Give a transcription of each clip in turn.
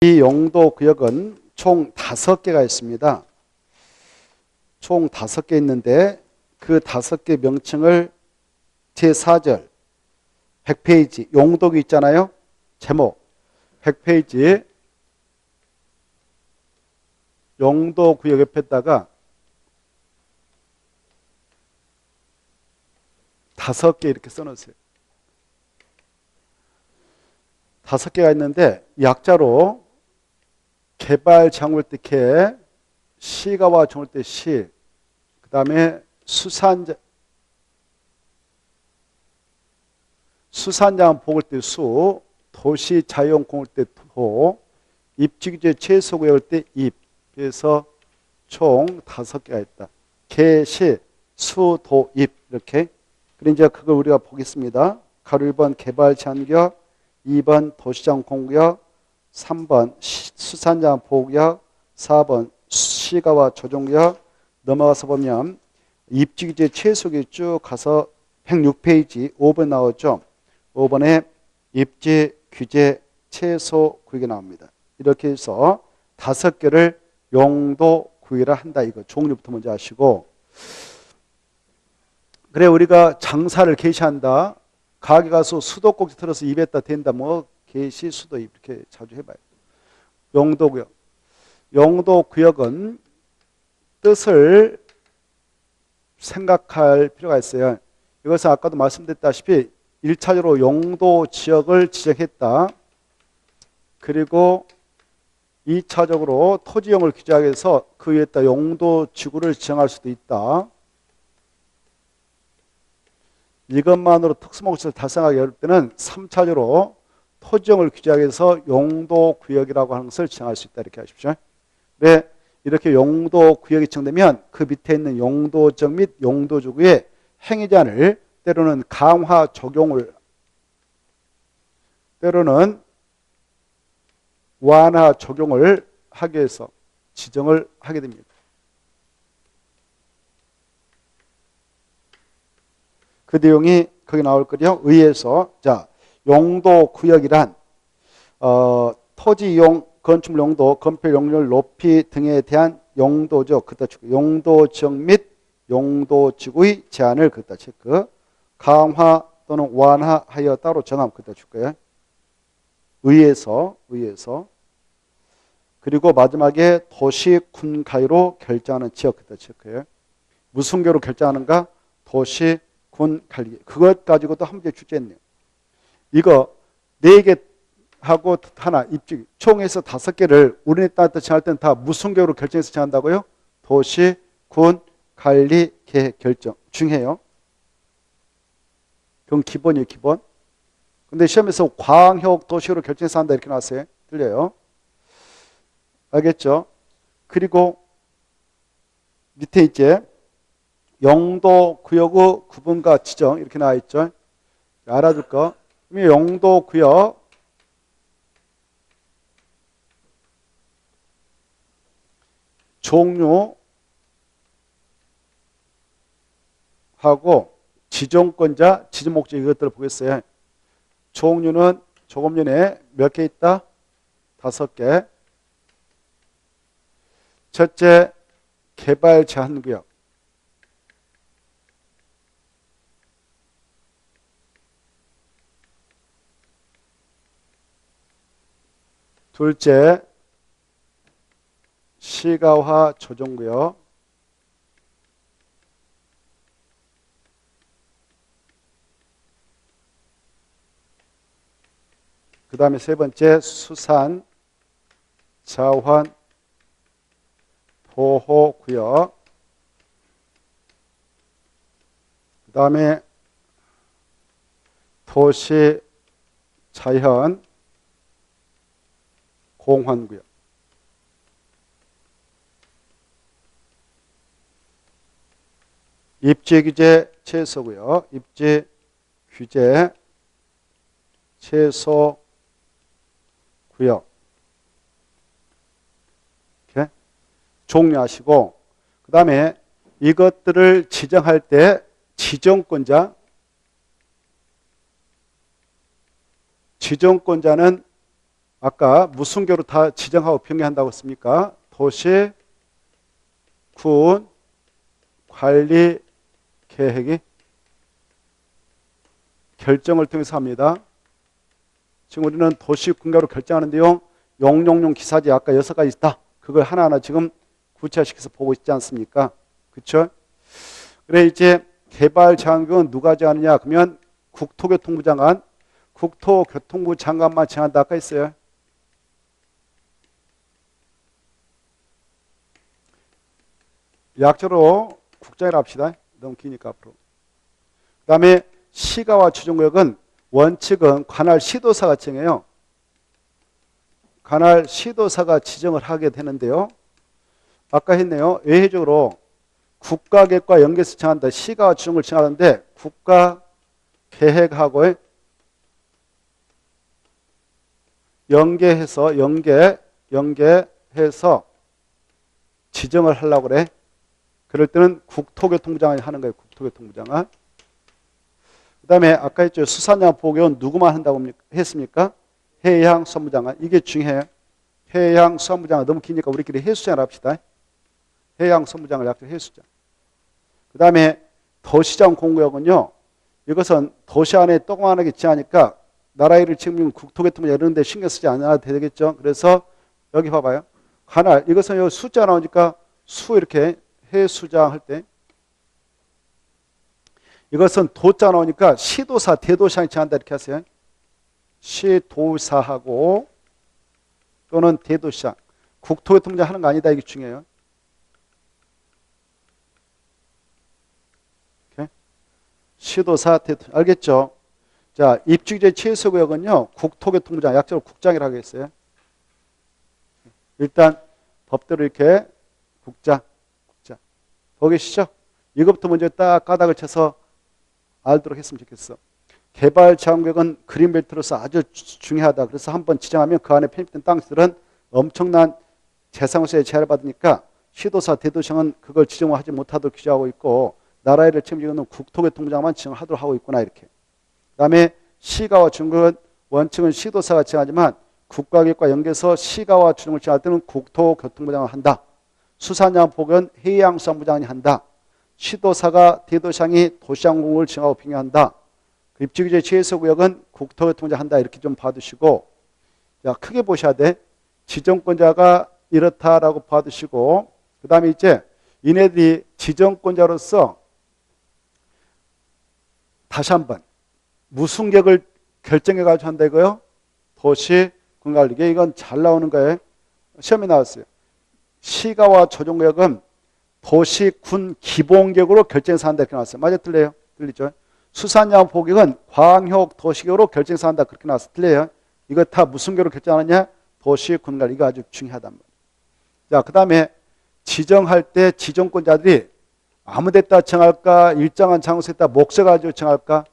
이 용도 구역은 총 5개가 있습니다. 총 5개 있는데 그 5개 명칭을 제4절 100페이지 용도구 있잖아요. 제목 100페이지 용도 구역 옆에다가 5개 이렇게 써놓으세요. 5개가 있는데 약자로 개발 장을 때 개, 시가와 종을 때 시, 그 다음에 수산장 복을 때 수, 도시 자용 공을 때 도, 입지규제 최소구역을 때 입. 그래서 총 5개가 있다. 개, 시, 수, 도, 입 이렇게. 그럼 이제 그걸 우리가 보겠습니다. 가로 1번 개발 제한구역, 2번 도시장 공구역, 3번 수산장 보호구역, 4번 시가와 조정구역. 넘어가서 보면 입지규제 최소구역 쭉 가서 106페이지 5번 나오죠. 5번에 입지규제 최소구역이 나옵니다. 이렇게 해서 5개를 용도구역이라 한다. 이거 종류부터 먼저 아시고, 그래 우리가 장사를 개시한다. 가게 가서 수도꼭지 틀어서 입에다 댄다. 뭐 개시, 수도 이렇게 자주 해봐요. 용도구역. 용도구역은 뜻을 생각할 필요가 있어요. 이것은 아까도 말씀드렸다시피 1차적으로 용도 지역을 지정했다. 그리고 2차적으로 토지용을 규제하기 위해서 그 위에다 용도 지구를 지정할 수도 있다. 이것만으로 특수목적을 달성하기 어려울 때는 3차적으로 토지용을 규제하기 위해서 용도구역이라고 하는 것을 지정할 수 있다. 이렇게 하십시오. 왜? 이렇게 용도구역이 지정되면 그 밑에 있는 용도적 및 용도지구의 행위제한을 때로는 강화 적용을, 때로는 완화 적용을 하기 위해서 지정을 하게 됩니다. 그 내용이 거기 나올 거죠. 의에서. 자, 용도구역이란 토지 이용, 건축물 용도, 건폐 용률 높이 등에 대한 용도죠. 그다 체크. 용도지역 및 용도지구의 제한을 그다 체크. 강화 또는 완화하여 따로 정함 그다 줄 거예요. 의에서. 그리고 마지막에 도시 군 가위로 결정하는 지역 그다 체크예요. 무슨 개로 결정하는가? 도시 군 관리. 그것 가지고도 한 문제 출제했네요. 이거 4개 하고 하나 입지 총에서 5개를 우리네 따뜻 정할 때는 다 무슨 개로 결정해서 정한다고요? 도시, 군, 관리, 계획, 결정 중요해요. 그건 기본이에요. 기본. 근데 시험에서 광역 도시로 결정해서 한다 이렇게 나왔어요. 틀려요. 알겠죠? 그리고 밑에 이제 용도구역의 구분과 지정 이렇게 나와 있죠. 알아둘 거. 용도구역 종류하고 지정권자, 지정목적 이것들을 보겠어요. 종류는 조금 전에 몇 개 있다? 5개. 첫째, 개발 제한구역. 둘째, 시가화 조정구역. 그 다음에 세 번째, 수산 자원 보호구역. 그 다음에 도시 자연 공원구역. 입지규제 최소구역. 입지규제 최소구역. 이렇게 종료하시고, 그 다음에 이것들을 지정할 때 지정권자는 아까 무슨 교로 다 지정하고 변경한다고 했습니까? 도시 군 관리 계획이 결정을 통해서 합니다. 지금 우리는 도시 군가로 결정하는데요. 용용용 기사지 아까 6가지 있다. 그걸 하나하나 지금 구체화시켜서 보고 있지 않습니까? 그렇죠? 그래 이제 개발 장악은 누가 정하느냐? 그러면 국토교통부 장관, 국토교통부 장관만 정한다 아까 했어요. 약자로 국장이라 합시다. 너무 기니까 앞으로. 그 다음에 시가와 추진구역은 원칙은 관할 시도사가 정해요. 관할 시도사가 지정을 하게 되는데요. 아까 했네요. 외회적으로 국가계획과 연계해서 정한다. 시가와 추진구역을 정하는데 국가계획하고 연계해서 지정을 하려고 그래. 그럴 때는 국토교통부 장관이 하는 거예요. 국토교통부 장관. 그 다음에 아까 했죠. 수산양 보건 누구만 한다고 했습니까? 해양수산부 장관. 이게 중요해요. 해양수산부 장관 너무 기니까 우리끼리 해수장을 합시다. 해양수산부 장관을 약속 해수장. 그 다음에 도시장 공구역은요. 이것은 도시 안에 조그만하게 지하니까 나라 일을 책임지는 국토교통부 이런 데 신경 쓰지 않아도 되겠죠. 그래서 여기 봐봐요. 관할. 이것은 여기 숫자 나오니까 수 이렇게 해수장 할 때 이것은 도자 나오니까 시도사, 대도시장이 정한다 이렇게 하세요. 시도사하고 또는 대도시장. 국토교통부 하는 거 아니다 이게 중요해요. 이렇게. 시도사, 대도시장. 알겠죠? 자, 입주기재 최소구역은요. 국토교통부장, 약자로 국장이라고 했어요. 일단 법대로 이렇게 국장. 보계시죠? 이것부터 먼저 딱 까닭을 쳐서 알도록 했으면 좋겠어. 개발 제한구역은 그린벨트로서 아주 중요하다. 그래서 한번 지정하면 그 안에 편입된 땅들은 엄청난 재산세에 제한을 받으니까 시도사, 대도시장은 그걸 지정하지 못하도록 규제하고 있고 나라를 책임지는 국토교통부장만 지정하도록 하고 있구나 이렇게. 그 다음에 시가와 중국은 원칙은 시도사가 지정하지만 국가계획과 연계해서 시가와 중국을 지정할 때는 국토교통부장을 한다. 수산양 보건 해양수산부 장관이 한다. 시도사가 대도시장이 도시장공을 정하고 평가한다. 입주규제 최소구역은 국토교통부장 한다. 이렇게 좀 봐두시고 자 크게 보셔야 돼. 지정권자가 이렇다라고 봐두시고 그 다음에 이제 이네들이 지정권자로서 다시 한번 무슨 격을 결정해가지고 한다 이거요. 도시 군관리. 이건 잘 나오는 거예요. 시험에 나왔어요. 시가와 조정구역은 도시 군 기본격으로 결정해서 한다 이렇게 나왔어요. 맞아 틀려요? 틀리죠? 수산양 포격은 광역 도시격으로 결정해서 한다 그렇게 나왔어요. 틀려요? 이거 다 무슨 격으로 결정하느냐? 도시 군관. 이거 아주 중요하단 말이에요. 자, 그 다음에 지정할 때 지정권자들이 아무 데다 정할까? 일정한 장소에다 목적 가지고 정할까?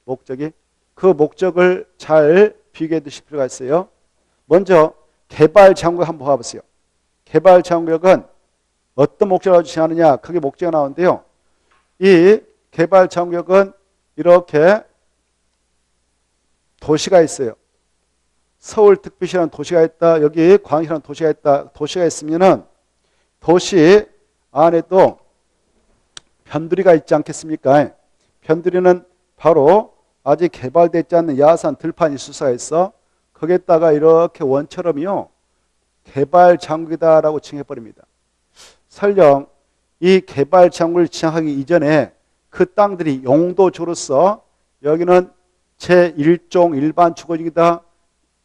목적이. 그 목적을 잘 비교해 두실 필요가 있어요. 먼저 개발 장구역 한번 봐보세요. 개발 제한구역은 어떤 목적을 가지고 정하느냐? 그게 목적이 나오는데요. 이 개발 제한구역은 이렇게 도시가 있어요. 서울특별시라는 도시가 있다. 여기 광역이라는 도시가 있다. 도시가 있으면은 도시 안에도 변두리가 있지 않겠습니까? 변두리는 바로 아직 개발되지 않는 야산 들판 수사가 있어. 거기에다가 이렇게 원처럼요. 개발 장구이다라고 칭해버립니다. 설령 이 개발 장구를 지정하기 이전에 그 땅들이 용도조로서 여기는 제1종 일반 주거지이다.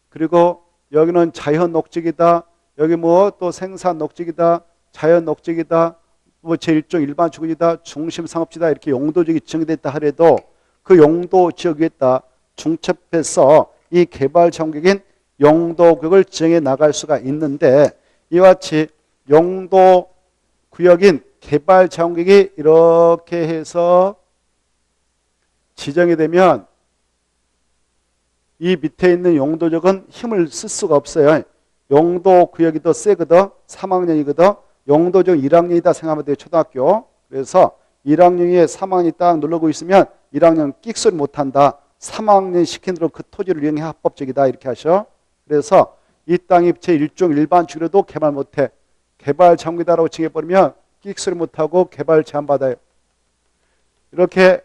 그리고 여기는 자연 녹지이다. 여기 뭐 또 생산 녹지이다. 자연 녹지이다. 뭐 제1종 일반 주거지이다. 중심 상업지다. 이렇게 용도지역이 지정됐다 하더라도 그 용도 지역에다 중첩해서 이 개발 장구역인 용도구역을 지정해 나갈 수가 있는데 이와 같이 용도구역인 개발 제한구역이 이렇게 해서 지정이 되면 이 밑에 있는 용도적은 힘을 쓸 수가 없어요. 용도구역이 더 세거든. 3학년이거든. 용도적 1학년이다 생각하면 돼요. 초등학교. 그래서 1학년에 3학년이 딱 누르고 있으면 1학년 끽소리 못한다. 3학년 시킨 대로 그 토지를 이용해 합법적이다. 이렇게 하셔. 그래서 이 땅이 제1종 일반 주기로도 개발 못해. 개발 장기다라고 칭해버리면 끽소리 못하고 개발 제한받아요. 이렇게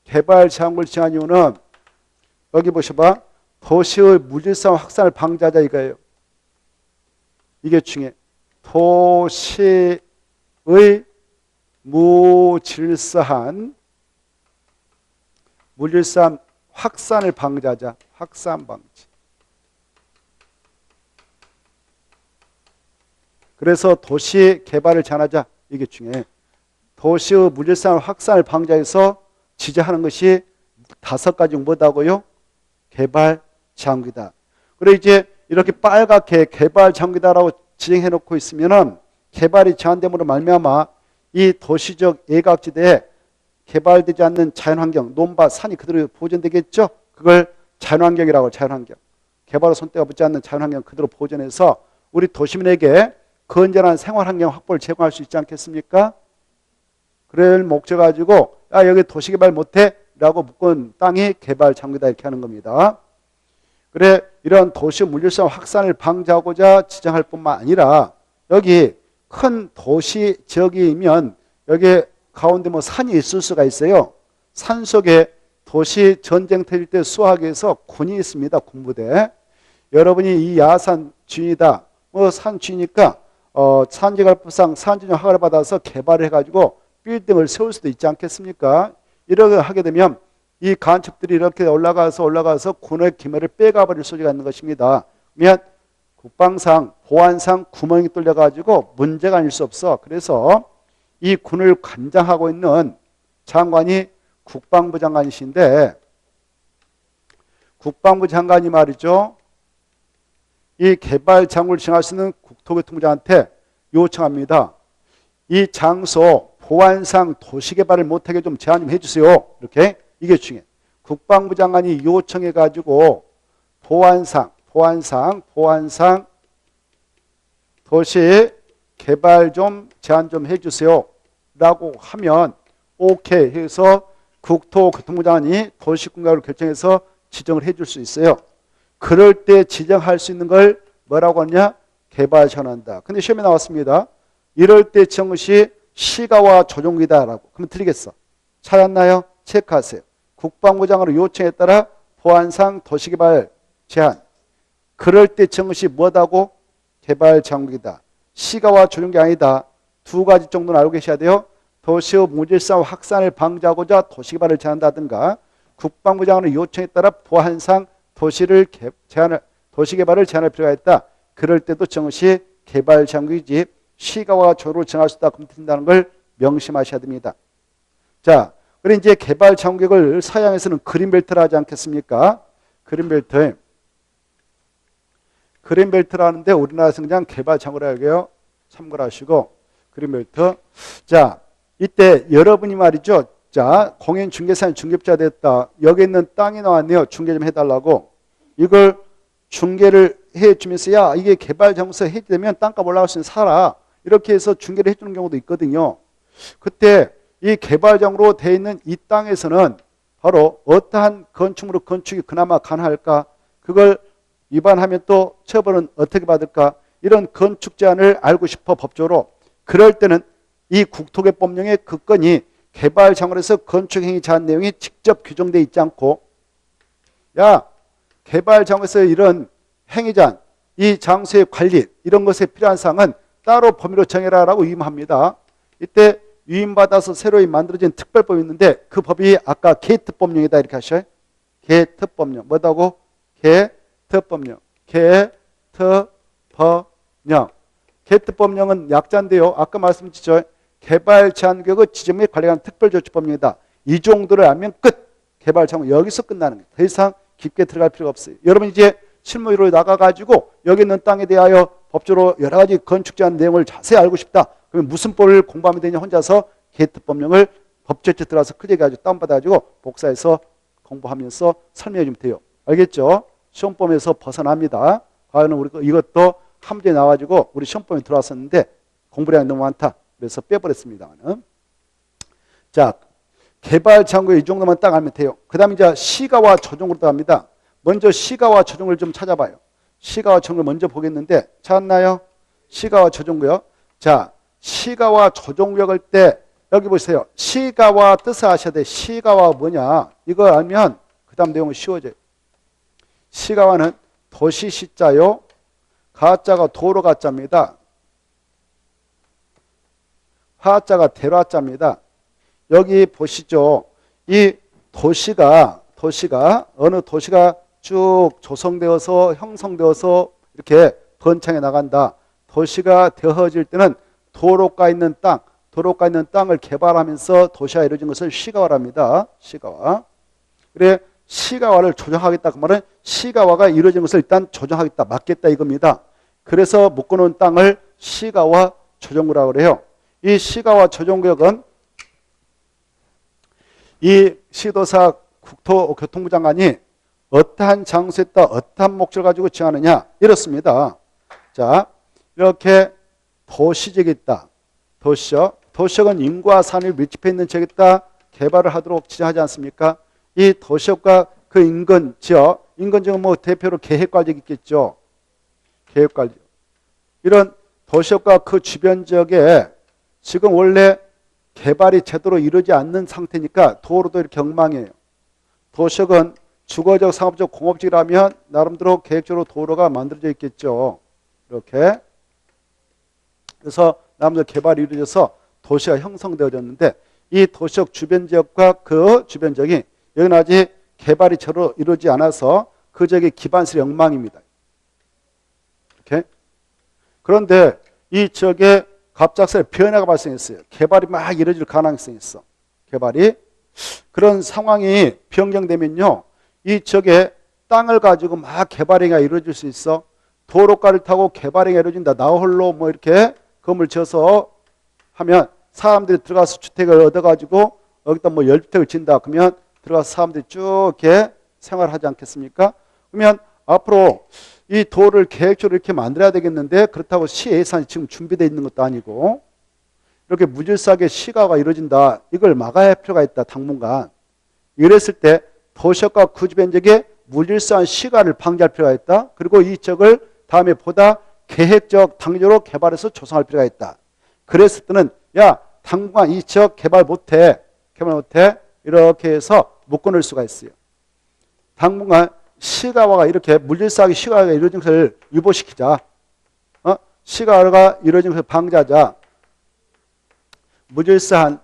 개발 제한을 정한 이유는 여기 보셔봐. 도시의 무질서한 확산을 방지하자 이거예요. 이게 중요해. 도시의 무질서한 확산을 방지하자. 확산 방지. 그래서 도시 개발을 제한하자. 이게 중요해. 도시의 무질서한 확산을 방지해서 지지하는 것이 5가지 뭐다고요? 개발 장기다. 그래 이제 이렇게 빨갛게 개발 장기다라고 지정해 놓고 있으면은 개발이 제한됨으로 말미암아 이 도시적 예각지대에 개발되지 않는 자연환경, 논밭, 산이 그대로 보존되겠죠? 그걸 자연환경이라고 자연환경. 개발의 손때가 붙지 않는 자연환경 그대로 보존해서 우리 도시민에게 건전한 생활환경 확보를 제공할 수 있지 않겠습니까? 그럴 목적 가지고 야 여기 도시개발 못해? 라고 묶은 땅이 개발 장기다 이렇게 하는 겁니다. 그래 이런 도시 물질성 확산을 방지하고자 지정할 뿐만 아니라 여기 큰 도시 지역이면 여기 가운데 뭐 산이 있을 수가 있어요. 산 속에 도시 전쟁터일 때 수하기 위해서 군이 있습니다. 군부대. 여러분이 이 야산 주인이다. 뭐 산 주인이니까 산지관리법상 산지정 허가를 받아서 개발을 해가지고 빌딩을 세울 수도 있지 않겠습니까? 이렇게 하게 되면 이 간첩들이 이렇게 올라가서 군의 기밀을 빼가버릴 소지가 있는 것입니다. 그러면 국방상, 보안상 구멍이 뚫려가지고 문제가 아닐 수 없어. 그래서 이 군을 관장하고 있는 장관이 국방부 장관이신데 국방부 장관이 말이죠. 이 개발 장구를 정할 수 있는 국토교통부장한테 요청합니다. 이 장소 보안상 도시개발을 못하게 좀 제한 좀 해주세요. 이렇게 이게 중요해. 국방부 장관이 요청해가지고 보안상 도시 개발 좀 제한 좀 해주세요. 라고 하면 오케이 해서 국토교통부 장관이 도시군각을 결정해서 지정을 해줄 수 있어요. 그럴 때 지정할 수 있는 걸 뭐라고 하냐? 개발 전환한다. 근데 시험에 나왔습니다. 이럴 때 지정 것이 시가와 조정이다라고. 그러면 틀리겠어. 찾았나요? 체크하세요. 국방부 장관의 요청에 따라 보안상 도시개발 제한. 그럴 때 지정 것이 뭐다고? 개발 장기다. 시가와 조정이 아니다. 2가지 정도는 알고 계셔야 돼요. 도시의 무질서 확산을 방지하고자 도시개발을 제한한다든가 국방부 장관의 요청에 따라 보안상 도시개발을 제한할 필요가 있다. 그럴 때도 정시 개발 장기이지 시가와 조를 정할 수 있다. 그럼 된다는 걸 명심하셔야 됩니다. 자, 그리고 이제 개발 장기를 서양에서는 그린벨트라 하지 않겠습니까? 그린벨트라는데 우리나라에서는 그냥 개발 장기라고 해요. 참고를 하시고 그린벨트. 자, 이때 여러분이 말이죠. 자, 공연 중개사는 중개업자 됐다. 여기 있는 땅이 나왔네요. 중개 좀 해달라고. 이걸 중개를 해주면서 야 이게 개발 장소 해지되면 땅값 올라갈 수 있는 사라. 이렇게 해서 중개를 해주는 경우도 있거든요. 그때 이 개발장으로 되어 있는 이 땅에서는 바로 어떠한 건축물로 건축이 그나마 가능할까? 그걸 위반하면 또 처벌은 어떻게 받을까? 이런 건축 제한을 알고 싶어 법적으로. 그럴 때는 이 국토개법령의 그 건이 개발장으로서 건축행위 제한 내용이 직접 규정되어 있지 않고 야 개발장에서 이런 행위자한 이 장소의 관리 이런 것에 필요한 사항은 따로 범위로 정해라라고 위임합니다. 이때 위임받아서 새로 만들어진 특별법이 있는데 그 법이 아까 게이트법령이다 이렇게 하셔요. 게이트법령 뭐다고? 게이트법령 게이트법령은 약자인데요. 아까 말씀드렸죠. 개발 제한구역의 지정 및 관리에 관한 특별조치법령이다. 이 정도를 알면 끝. 개발 제한 여기서 끝나는 거예요. 더 이상 깊게 들어갈 필요가 없어요. 여러분 이제 실무위로 나가가지고 여기 있는 땅에 대하여 법적으로 여러 가지 건축 제한 내용을 자세히 알고 싶다. 그러면 무슨 법을 공부하면 되냐? 혼자서 게이트법령을 법제처 들어가서 크게 가지고 다운받아가지고 복사해서 공부하면서 설명해 주면 돼요. 알겠죠? 시험범위에서 벗어납니다. 과연 우리 이것도 한 문제 나와가지고 우리 시험범위에 들어왔었는데 공부량이 너무 많다. 그래서 빼버렸습니다. 자, 개발 장구에 이 정도만 딱 알면 돼요. 그 다음에 이제 시가와 조정으로 갑니다. 먼저 시가와 조정을 좀 찾아봐요. 시가와 조정구역 먼저 보겠는데 찾았나요? 시가와 조정구역. 자, 시가와 조정구역일 때 여기 보세요. 시가와 뜻을 아셔야 돼. 시가와 뭐냐? 이거 알면 그 다음 내용은 쉬워져요. 시가와는 도시 시자요. 가자가 도로 가자입니다. 화자가 대로자입니다. 여기 보시죠. 이 도시가 어느 도시가 쭉 조성되어서 형성되어서 이렇게 번창해 나간다. 도시가 되어질 때는 도로가 있는 땅을 개발하면서 도시가 이루어진 것을 시가화랍니다. 시가화. 그래 시가화를 조정하겠다 그 말은 시가화가 이루어진 것을 일단 조정하겠다, 막겠다 이겁니다. 그래서 묶어놓은 땅을 시가화 조정구라고 그래요. 이 시가와 조정구역은 이 시도사 국토교통부 장관이 어떠한 장소에다 어떠한 목적을 가지고 지하느냐 이렇습니다. 자, 이렇게 도시지역이 있다. 도시역은 인구와 산업이 밀집해 있는 지역에다 개발을 하도록 지정하지 않습니까? 이 도시역과 그 인근 지역은 뭐 대표로 계획관리가 있겠죠. 계획관리. 이런 도시역과 그 주변 지역에 지금 원래 개발이 제대로 이루어지지 않는 상태니까 도로도 이렇게 엉망이에요. 도시역은 주거적, 상업적, 공업지라면 나름대로 계획적으로 도로가 만들어져 있겠죠. 이렇게. 그래서 나름대로 개발이 이루어져서 도시가 형성되어졌는데 이 도시역 주변 지역과 그 주변 지역이 여기는 아직 개발이 제대로 이루어지지 않아서 그 지역의 기반설이 엉망입니다. 이렇게. 그런데 이 지역에 갑작스레 변화가 발생했어요. 개발이 막 이루어질 가능성이 있어. 개발이. 그런 상황이 변경되면요. 이 지역에 땅을 가지고 막 개발행위가 이루어질 수 있어. 도로가를 타고 개발행위가 이루어진다. 나홀로 뭐 이렇게 건물 지어서 하면 사람들이 들어가서 주택을 얻어가지고 여기다 뭐 10주택을 짓는다. 그러면 들어가서 사람들이 쭉 이렇게 생활하지 않겠습니까? 그러면 앞으로 이 도를 계획적으로 이렇게 만들어야 되겠는데 그렇다고 시 예산이 지금 준비되어 있는 것도 아니고 이렇게 무질서하게 시가가 이루어진다. 이걸 막아야 할 필요가 있다. 당분간. 이랬을 때 도시역과 그 주변 지역에 무질서한 시가를 방지할 필요가 있다. 그리고 이 지역을 다음에 보다 계획적, 단계적으로 개발해서 조성할 필요가 있다. 그랬을 때는 야 당분간 이 지역 개발 못해. 이렇게 해서 묶어놓을 수가 있어요. 당분간 시가화가 이렇게 무질서하게 시가화가 이루어진 것을 유보시키자. 시가화가 이루어진 것을 방지하자. 무질서한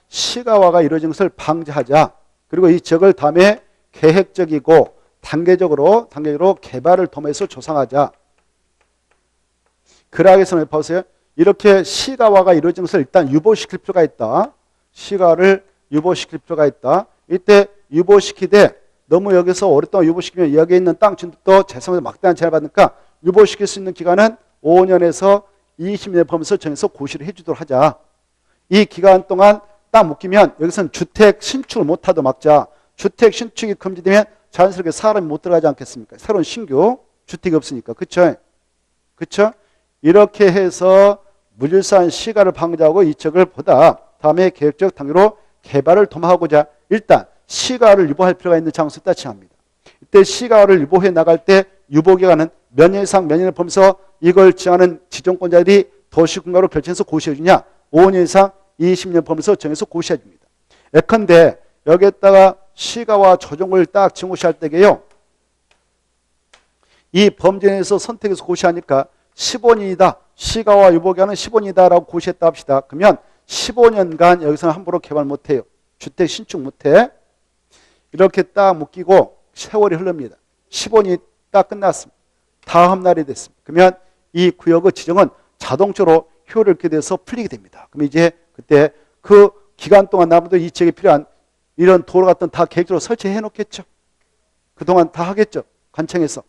시가화가 이루어진 것을 방지하자. 그리고 이 지역을 다음에 계획적이고 단계적으로 개발을 통해서 조성하자. 그러기 위해서는 보세요. 이렇게 시가화가 이루어진 것을 일단 유보시킬 필요가 있다. 시가를 유보시킬 필요가 있다. 이때 유보시키되 너무 여기서 오랫동안 유보시키면 여기에 있는 땅 주인들도 재산에서 막대한 제한을 받으니까 유보시킬 수 있는 기간은 5년에서 20년 범위에서 정해서 고시를 해주도록 하자. 이 기간 동안 땅 묶이면 여기서는 주택 신축을 못하도록 막자. 주택 신축이 금지되면 자연스럽게 사람이 못 들어가지 않겠습니까? 새로운 신규 주택이 없으니까. 그렇죠? 이렇게 해서 무질서한 시가를 방지하고 이 지역을 보다 다음에 계획적 단계로 개발을 도모하고자 일단 시가를 유보할 필요가 있는 장소에 따칭합니다. 이때 시가를 유보해 나갈 때 유보기간은 몇 년 이상 몇 년을 보면서 이걸 지정하는 지정권자들이 도시군가로 결정해서 고시해 주냐 5년 이상 20년 보면서 정해서 고시해 줍니다. 예컨대 여기에다가 시가와 조정을 딱 지정고시할 때게요. 이 범죄에서 선택해서 고시하니까 15년이다. 시가와 유보기간은 15년이다라고 고시했다 합시다. 그러면 15년간 여기서는 함부로 개발 못해요. 주택 신축 못해. 이렇게 딱 묶이고 세월이 흐릅니다. 15년이 딱 끝났습니다. 다음 날이 됐습니다. 그러면 이 구역의 지정은 자동적으로 효력을 얻게 돼서 풀리게 됩니다. 그럼 이제 그때 그 기간 동안 남아도 이 지역에 필요한 이런 도로 같은 다 계획적으로 설치해 놓겠죠. 그동안 다 하겠죠. 관청에서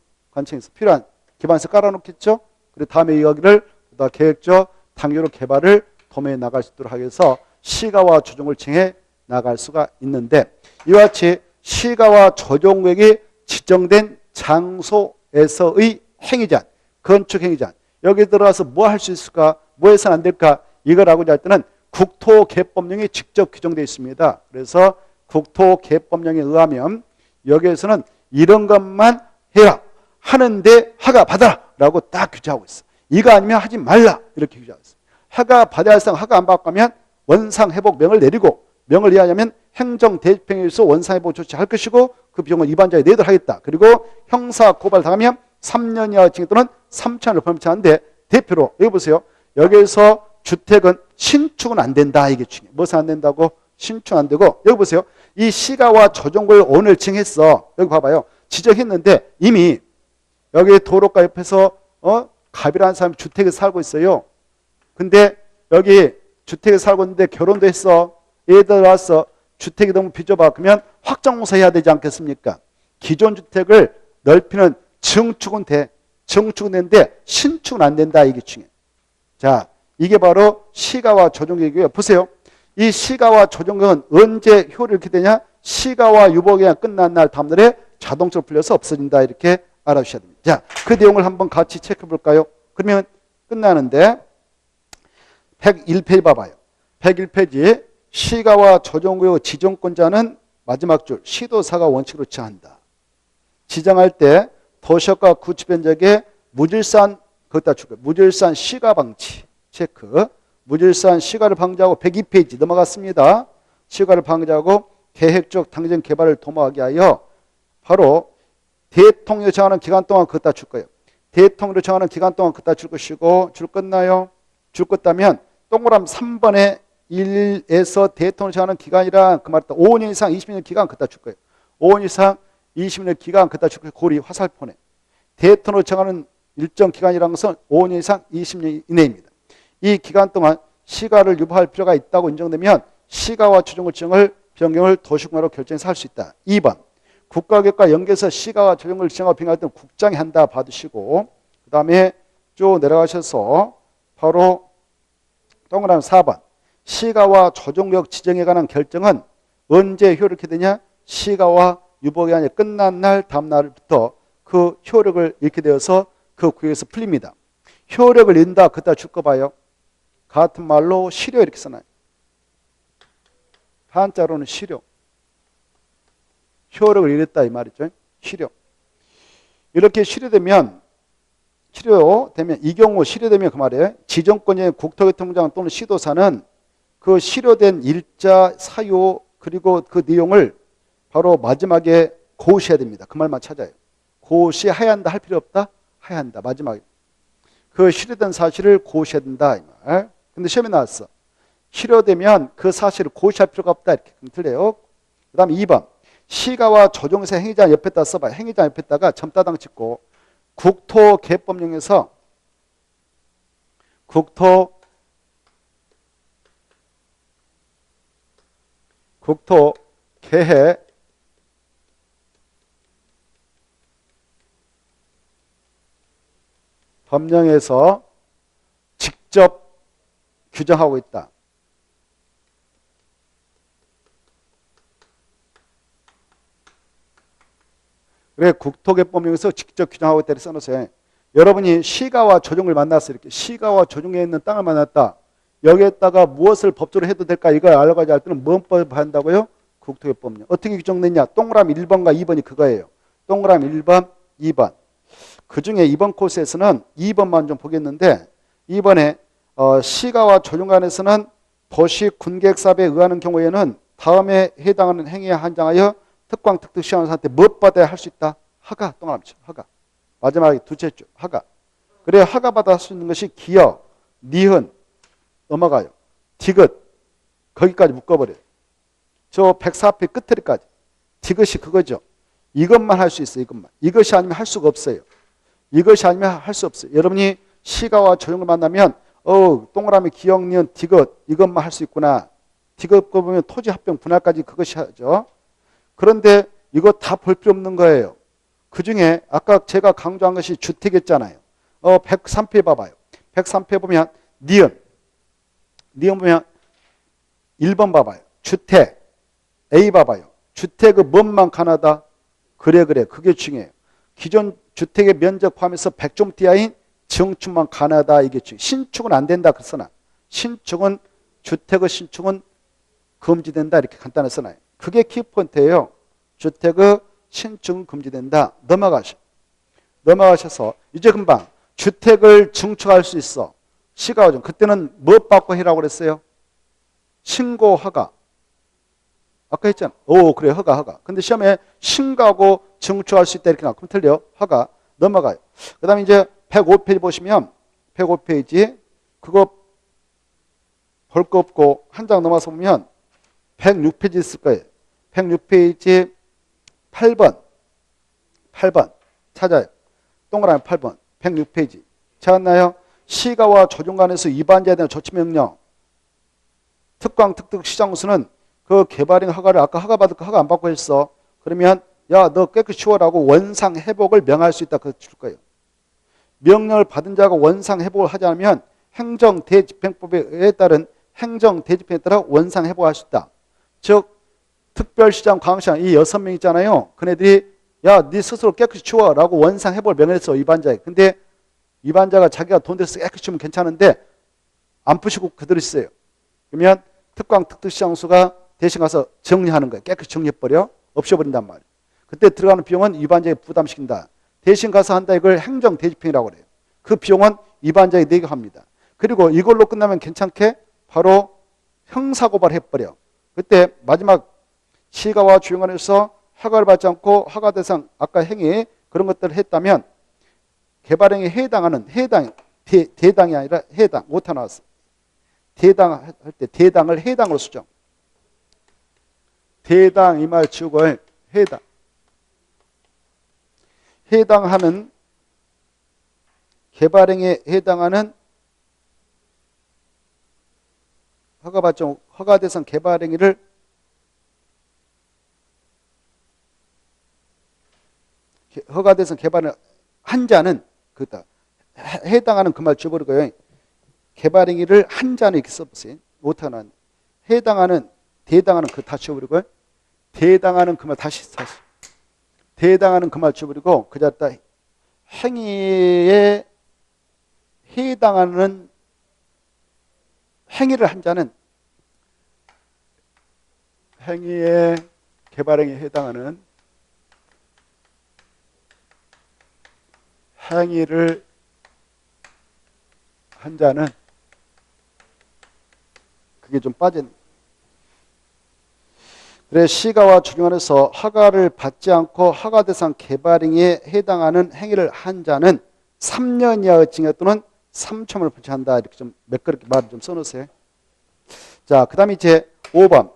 필요한 기반서 깔아놓겠죠. 그리고 다음에 여기를 계획적 단계로 개발을 도모해 나갈 수 있도록 하기 위해서 시가와 조정을 정해 나갈 수가 있는데 이와 같이 시가와 조정구역이 지정된 장소에서의 행위제한, 건축 행위제한 여기 들어가서 뭐 할 수 있을까? 뭐 해서는 안 될까? 이걸 하고자 할 때는 국토개법령이 직접 규정되어 있습니다. 그래서 국토개법령에 의하면 여기에서는 이런 것만 해라. 하는데 허가 받아라 라고 딱 규정하고 있어. 이거 아니면 하지 말라 이렇게 규정하고 있어. 허가 받아야 할 사람 허가 안 받고 하면 원상회복 명을 내리고, 명을 이하하면 행정대집행위에서 원상회복 조치할 것이고 그 비용을 위반자에 내도록 하겠다. 그리고 형사 고발 당하면 3년 이하 징역 또는 3천원을 벌금치는데, 대표로 여기 보세요. 여기서 주택은 신축은 안 된다 이게 중요해요. 무엇은 안 된다고? 신축 안 되고, 여기 보세요. 이 시가와 조정구역 오늘 징했어. 여기 봐봐요. 지적했는데 이미 여기 도로가 옆에서 갑이라는 사람이 주택에 살고 있어요. 근데 여기 주택에 살고 있는데 결혼도 했어. 애들 왔어. 주택이 너무 비좁아. 그러면 확장공사 해야 되지 않겠습니까? 기존 주택을 넓히는 증축은 돼. 증축은 되는데 신축은 안 된다 이게 중요해. 자, 이게 바로 시가와 조정구역이고요. 보세요. 이 시가와 조정구역은 언제 효력이 이렇게 되냐? 시가와 유보기간 끝난 날 다음날에 자동적으로 풀려서 없어진다 이렇게 알아주셔야 됩니다. 자, 그 내용을 한번 같이 체크해 볼까요? 그러면 끝나는데 101페이지 봐봐요. 101페이지 시가와 조정구역 지정권자는 마지막 줄 시도사가 원칙으로 지정한다. 지정할 때 도시역과 구치변적에 무질서한 거기다 줄거예요. 무질서한 시가 방치 체크. 무질서한 시가를 방지하고 102페이지 넘어갔습니다. 시가를 방지하고 계획적 당정 개발을 도모하게 하여 바로 대통령이 정하는 기간 동안 그것다 줄 거예요. 대통령이 정하는 기간 동안 그것다 줄 것이고, 줄 끝나요? 줄 것다면 동그라미 3번에 1에서 대통령이 정하는 기간이란 그 말이다. 5년 이상 20년 기간 그것다 줄 거예요. 5년 이상 20년 기간 그것다 줄 거예요. 고리 화살표네. 대통령이 정하는 일정 기간이라는 것은 5년 이상 20년 이내입니다. 이 기간 동안 시가를 유보할 필요가 있다고 인정되면 시가와 조정구 지정을 변경을 도시공사로 결정해서 할 수 있다. 2번 국가계획과 연계해서 시가와 조정구를 지정하고 변경할 때는 국장이 한다 받으시고, 그 다음에 쭉 내려가셔서 바로 동그라미 4번 시가와 조정구역 지정에 관한 결정은 언제 효력이 되냐? 시가와 유보기간이 끝난 날 다음 날부터 그 효력을 잃게 되어서 그 구역에서 풀립니다. 효력을 잃는다 그따 줄 거 봐요. 같은 말로 실효 이렇게 써놔요. 한자로는 실효. 효력을 잃었다 이 말이죠. 실효. 이렇게 실효되면 이 경우 실효되면 그 말이에요. 지정권의 국토교통부장 또는 시도사는 그 실효된 일자, 사유 그리고 그 내용을 바로 마지막에 고시해야 됩니다. 그 말만 찾아요. 고시해야 한다 할 필요 없다? 해야 한다. 마지막에. 그 실효된 사실을 고시해야 된다 이 말. 근데 시험에 나왔어. 실효되면 그 사실을 고시할 필요가 없다 이렇게 틀려요. 그 다음에 2번 시가와 조정에서 행위자 옆에다 써봐요. 행위자 옆에다가 점따당 찍고 국토개법령에서 국토계획 법령에서 직접 규정하고 있다. 그래 국토개법령에서 직접 규정하고 있다고 써놓으세요. 여러분이 시가와 조정을 만났어. 이렇게 시가와 조정에 있는 땅을 만났다. 여기에다가 무엇을 법조로 해도 될까 이걸 알아가지고 할 때는 뭔 법을 한다고요? 국토개법령. 어떻게 규정됐냐? 동그라미 1번과 2번이 그거예요. 동그라미 1번, 2번. 그중에 2번 코스에서는 2번만 좀 보겠는데 2번에 시가와 조정관에서는 도시 군계획사업에 의하는 경우에는 다음에 해당하는 행위에 한정하여 특광 특특 시험사한테 무엇 받아야 할 수 있다? 허가. 동그라미 쳐. 허가. 마지막에 두째 줄 허가. 그래 허가 받아 할 수 있는 것이 기여, 니은 넘어가요. 디귿 거기까지 묶어버려요. 저 104페 끝에까지. 디귿이 그거죠. 이것만 할 수 있어요. 이것만. 이것이 아니면 할 수가 없어요. 이것이 아니면 할 수 없어요. 여러분이 시가와 조정을 만나면 동그라미 기역, 니은, 디귿 이것만 할 수 있구나. 디귿 거 보면 토지 합병 분할까지 그것이 하죠. 그런데 이거 다 볼 필요 없는 거예요. 그중에 아까 제가 강조한 것이 주택이었잖아요. 103페 봐봐요. 103페 보면 니은 보면 1번 봐봐요. 주택 A 봐봐요. 주택의 뭔만 가나다? 그래 그게 중요해요. 기존 주택의 면적 포함해서 100제곱미터인 증축만 가나다 이게 중요해요. 신축은 안 된다 그랬으나 신축은 주택의 신축은 금지된다 이렇게 간단히 써놔요. 그게 키포인트예요. 주택의 신축은 금지된다. 넘어가시오. 넘어가셔서 이제 금방 주택을 증축할 수 있어. 시가 오죠. 그때는 뭐 받고 해라고 그랬어요? 신고 허가. 아까 했잖아. 오, 그래, 허가. 근데 시험에 신고하고 증축할 수 있다 이렇게 나와. 그럼 틀려. 허가. 넘어가요. 그 다음에 이제 105페이지 보시면 105페이지 그거 볼 거 없고 한 장 넘어서 보면 106페이지 있을 거예요. 106페이지 8번 찾아요. 동그라미 8번 106페이지 찾았나요? 시가와 조정관에서 위반자에 대한 조치명령 특광 특특 시장수는 그 개발행 허가를 아까 허가 받을 거 허가 안 받고 했어. 그러면 야 너 깨끗이 치워라고 원상 회복을 명할 수 있다. 그거 줄 거예요. 명령을 받은 자가 원상 회복을 하지 않으면 행정대집행법에 따른 행정대집행에 따라 원상 회복할 수 있다. 즉 특별시장, 광시장 이 6명 있잖아요. 그네들이 야 네 스스로 깨끗이 치워라고 원상 회복을 명했어. 위반자에. 근데 위반자가 자기가 돈 대서 깨끗이 치우면 괜찮은데 안 푸시고 그대로 있어요. 그러면 특광 특특시장수가 대신 가서 정리하는 거예요. 깨끗이 정리해버려. 없애버린단 말이에요. 그때 들어가는 비용은 위반자에 부담시킨다. 대신 가서 한다. 이걸 행정대집행이라고 그래요. 그 비용은 위반자에 내게 합니다. 그리고 이걸로 끝나면 괜찮게 바로 형사고발 해버려. 그때 마지막 시가와 주행관에서 허가를 받지 않고 허가 대상 아까 행위 그런 것들을 했다면 개발행위에 해당하는 대당이 아니라 해당 오타 나왔어. 대당할 때 대당을 해당으로 수정. 대당 이 말 지우고 해당. 해당하는 개발행위에 해당하는 허가받지 않고 허가 대상 개발행위를 허가 대상 개발을 한 자는 그다 해당하는 그 말 지워버리고요. 개발행위를 한 자는 이렇게 써보세요. 못하는 해당하는 대당하는 그 다 지워버리고요. 대당하는 그 말 다시 대당하는 그 말 지워버리고 그 자리다 행위에 해당하는 행위를 한 자는 행위에 개발행위에 해당하는 행위를 한 자는 그게 좀 빠진. 그래 시가와 주경안에서 허가를 받지 않고 허가 대상 개발행위에 해당하는 행위를 한 자는 3년 이하의 징역 또는 3천원을 부과한다. 이렇게 좀 몇 그릇 말을 좀 써놓으세요. 자, 그다음에 이제 5번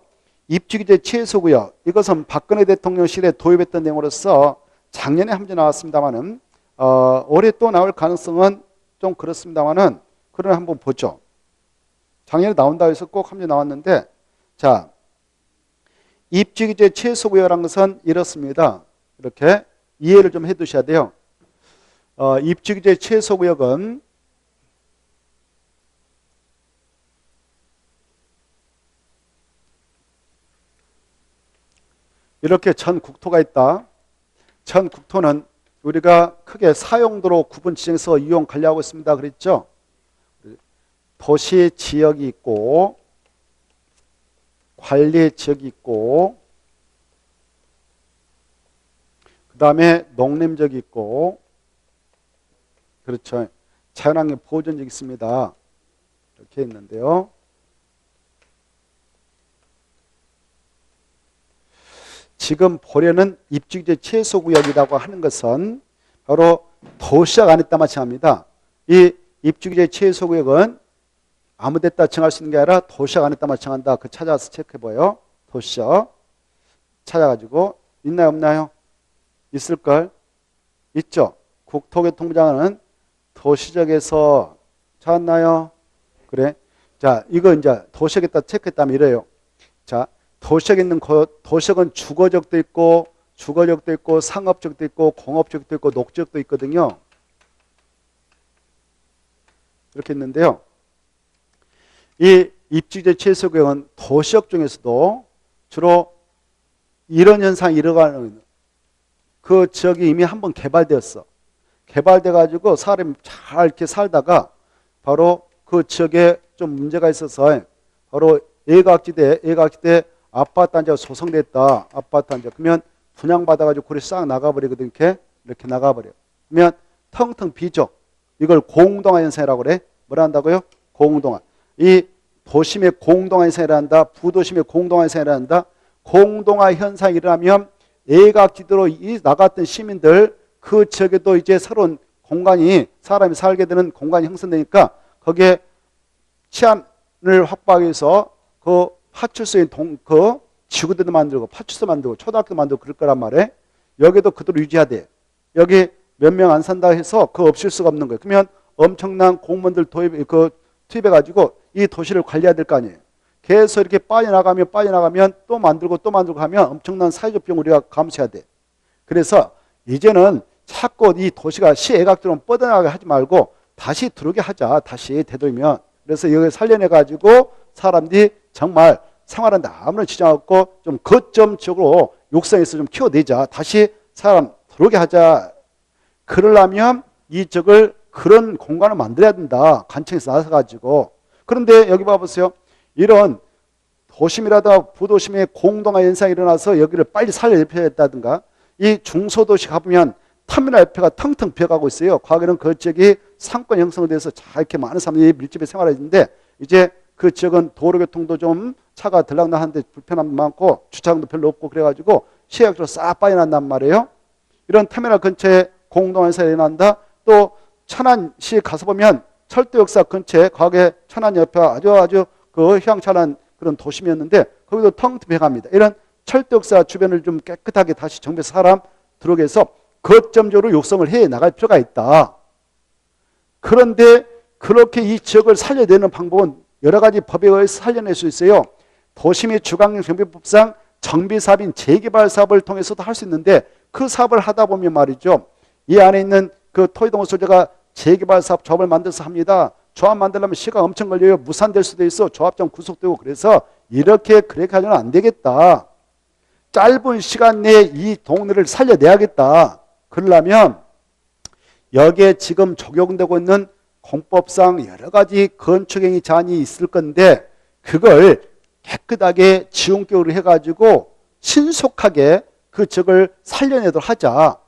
입주규제 취소구역. 이것은 박근혜 대통령실에 도입했던 내용으로서 작년에 한 번 나왔습니다만은 올해 또 나올 가능성은 좀 그렇습니다만은 그러나 한번 보죠. 작년에 나온다 해서 꼭 한 번 나왔는데 자 입주규제 취소구역이라는 것은 이렇습니다. 이렇게 이해를 좀 해두셔야 돼요. 입주규제 취소구역은 이렇게 전 국토가 있다. 전 국토는 우리가 크게 사용도로 구분 지정해서 이용 관리하고 있습니다. 그랬죠? 도시 지역이 있고 관리 지역이 있고 그 다음에 농림지역이 있고 그렇죠. 자연환경 보존지역이 있습니다. 이렇게 있는데요. 지금 보려는 입주규제 취소구역이라고 하는 것은 바로 도시역 안에 있다 마찬가지입니다. 이 입주규제 취소구역은 아무 데다 정할 수 있는 게 아니라 도시역 안에 있다 마찬가지다. 그 찾아서 체크해봐요. 도시역 찾아가지고 있나요 없나요? 있을걸? 있죠. 국토교통부장은 도시적에서 찾았나요? 그래. 자, 이거 이제 도시역에다 체크했다면 이래요. 자, 도시역에 있는 도시역은 주거적도 있고 상업적도 있고 공업적도 있고 녹지역도 있거든요. 이렇게 있는데요. 이 입주규제 취소구역은 도시역 중에서도 주로 이런 현상이 일어나는 그 지역이 이미 한번 개발되었어. 개발돼 가지고 사람이 잘 이렇게 살다가 바로 그 지역에 좀 문제가 있어서 바로 예각지대 아파트 단지가 조성됐다. 아파트 단지. 그러면 분양받아가지고 그리 싹 나가버리거든. 이렇게 나가버려. 그러면 텅텅 비죠. 이걸 공동화 현상이라고 그래. 뭐라 한다고요? 공동화. 이 도심의 공동화 현상이라 한다. 부도심의 공동화 현상이라 한다. 공동화 현상이 일어나면 애각지대로 나갔던 시민들 그 지역에도 이제 새로운 공간이 사람이 살게 되는 공간이 형성되니까 거기에 치안을 확보하기 위해서 그 파출소인 그 지구대도 만들고 파출소 만들고 초등학교 만들고 그럴 거란 말이에요. 여기도 그대로 유지해야 돼. 여기 몇 명 안 산다 해서 그 없을 수가 없는 거예요. 그러면 엄청난 공무원들 투입해가지고 이 도시를 관리해야 될 거 아니에요. 계속 이렇게 빠져나가면 또 만들고 하면 엄청난 사회적 비용 우리가 감수해야 돼. 그래서 이제는 자꾸 이 도시가 시애각처럼 뻗어나가게 하지 말고 다시 들어오게 하자. 다시 되돌면. 그래서 여기 살려내가지고 사람들이 정말 생활하는데 아무런 지장 없고 좀 거점적으로 육성해서 좀 키워내자. 다시 사람 들어오게 하자. 그러려면 이쪽을 그런 공간을 만들어야 된다. 관청에서 나서가지고. 그런데 여기 봐보세요. 이런 도심이라든가 부도심의 공동화 현상이 일어나서 여기를 빨리 살려내야겠다든가 이 중소도시 가보면 터미널 옆에가 텅텅 비어가고 있어요. 과거에는 그 지역이 상권 형성돼서 잘 이렇게 많은 사람들이 밀집해 생활했는데 이제 그 지역은 도로교통도 좀 차가 들락날하는데 불편함도 많고 주차장도 별로 없고 그래가지고 시각적으로 싹 빠져난단 말이에요. 이런 터미널 근처에 공동화 현상이 일어난다. 또 천안시 가서 보면 철도역사 근처에 과거에 천안 옆에 아주 그 휘황찬란 그런 도심이었는데 거기도 텅텅 비어갑니다. 이런 철도역사 주변을 좀 깨끗하게 다시 정비해서 사람 들어오게 해서 거점적으로 육성을 해 나갈 필요가 있다. 그런데 그렇게 이 지역을 살려내는 방법은 여러 가지 법에 의해서 살려낼 수 있어요. 도심의 주간정비법상 정비사업인 재개발 사업을 통해서도 할 수 있는데 그 사업을 하다 보면 말이죠. 이 안에 있는 그 토지동호 소재가 재개발 사업 조합을 만들어서 합니다. 조합 만들려면 시간 엄청 걸려요. 무산될 수도 있어. 조합장 구속되고 그래서 그렇게 하면 안 되겠다. 짧은 시간 내에 이 동네를 살려내야겠다. 그러려면 여기에 지금 적용되고 있는 공법상 여러 가지 건축행위 제한이 있을 건데 그걸 깨끗하게 지원교육을 해가지고 신속하게 그 지역을 살려내도록 하자.